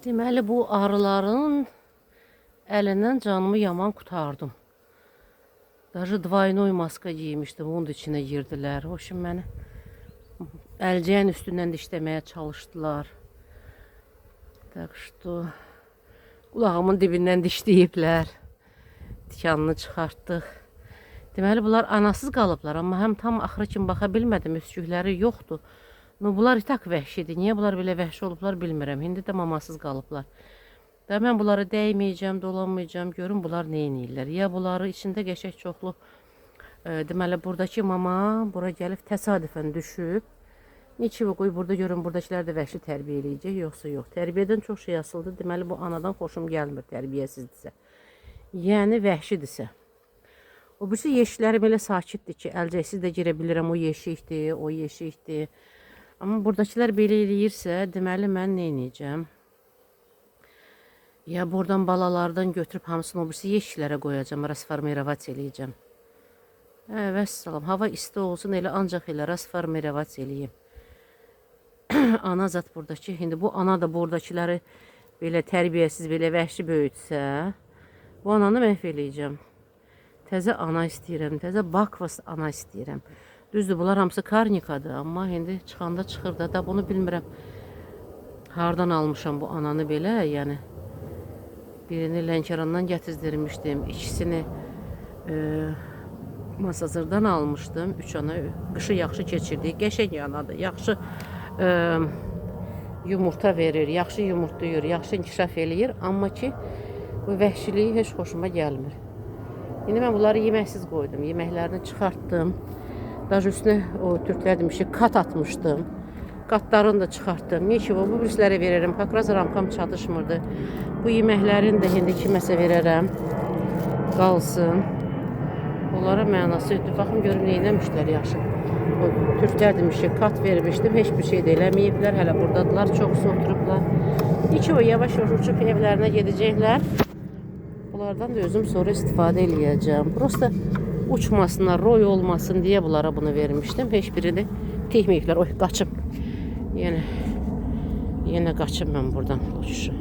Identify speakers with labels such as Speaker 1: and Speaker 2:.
Speaker 1: Deməli bu arıların əlindən canımı yaman qurtardım. Даже двойной maska giymişdim. Onun da içine girdiler. O şimdi beni əlcəyin üstündən dişləməyə çalışdılar. Tak что kulağımın dibindən dişləyiblər. Tikanını çıxartdıq. Deməli bunlar anasız qalıblar, amma həm tam axırı kimi baxa bilmədim. Üskükləri yoxdur. No, bunlar itak vəhşidir. Niyə bunlar belə vəhşi olublar bilmirəm. İndi də mamasız qalıblar. Da mən bunları dəyməyəcəm, dolanmayacağım. Görün bunlar nə edirlər. Ya bunları içində qəşəng çoxlu deməli buradakı mama bura gəlib təsadüfən düşüb. Neçə qoy burada görün, buradakılar da vəhşi tərbiyə eləyəcək, yoxsa yox. Tərbiyədən çox şey asıldı. Deməli bu anadan xoşum gəlmir tərbiyəsizdirsə. Yəni vəhşidirsə. O birisi yeşikləri belə sakitdir ki, əlcəksiz də girə bilirəm. O yeşikdir, o yeşikdir. Amma buradakiler belə eləyirsə, deməli mən nə edəcəm? Ya buradan balalardan götürüb hamısını o birisi yeşiklərə qoyacağım, rasformirovat eləyəcəm. Vəssalam, hava isti olsun, elə ancaq elə rasformirovat eləyim. Ana zat buradakı, indi bu ana da buradakiləri belə tərbiyəsiz, belə vəhşi böyütsə, bu ananı məhv eləyəcəm. Təzə ana istəyirəm, təzə bakvas ana istəyirəm. Düzdür, bunlar hamısı karnikadır, amma indi çıxanda çıxır da bunu bilmirəm. Hardan almışam bu ananı belə, yəni birini Lənkərandan gətizdirmişdim, ikisini Masazırdan almışdım. 3 ana qışı yaxşı keçirdik. Qəşəng anadır, yaxşı yumurta verir, yaxşı yumurtlayır, yaxşı inkişaf eləyir, amma ki bu vəhşiliyi heç xoşuma gəlmir. İndi mən bunları yeməksiz qoydum, yeməklərini çıxartdım. Daha üstüne o Türkler demişti kat atmıştım. Katlarını da çıkarttım. Niye ki bu birislərə veririm. Kakraz ramkam çatışmırdı. Bu yeməklərini də indi kiməsə verərəm. Qalsın. Onlara mənası yoxdur. Baxın görüm neynəmişlər yaxşı. O Türkler demişti kat vermişdim. Hiçbir şey də eləməyiblər. Hələ buradadılar. Çox oturublar. İyi ki o yavaş yavaş uçup evlərinə gedəcəklər. Bunlardan da özüm sonra istifadə eləyəcəm. Prosta uçmasınlar, roy olmasın diye bunlara bunu vermiştim. Heç birini tehmeyipler. Oy, qaçım. Yine qaçım ben buradan. Uçuşum.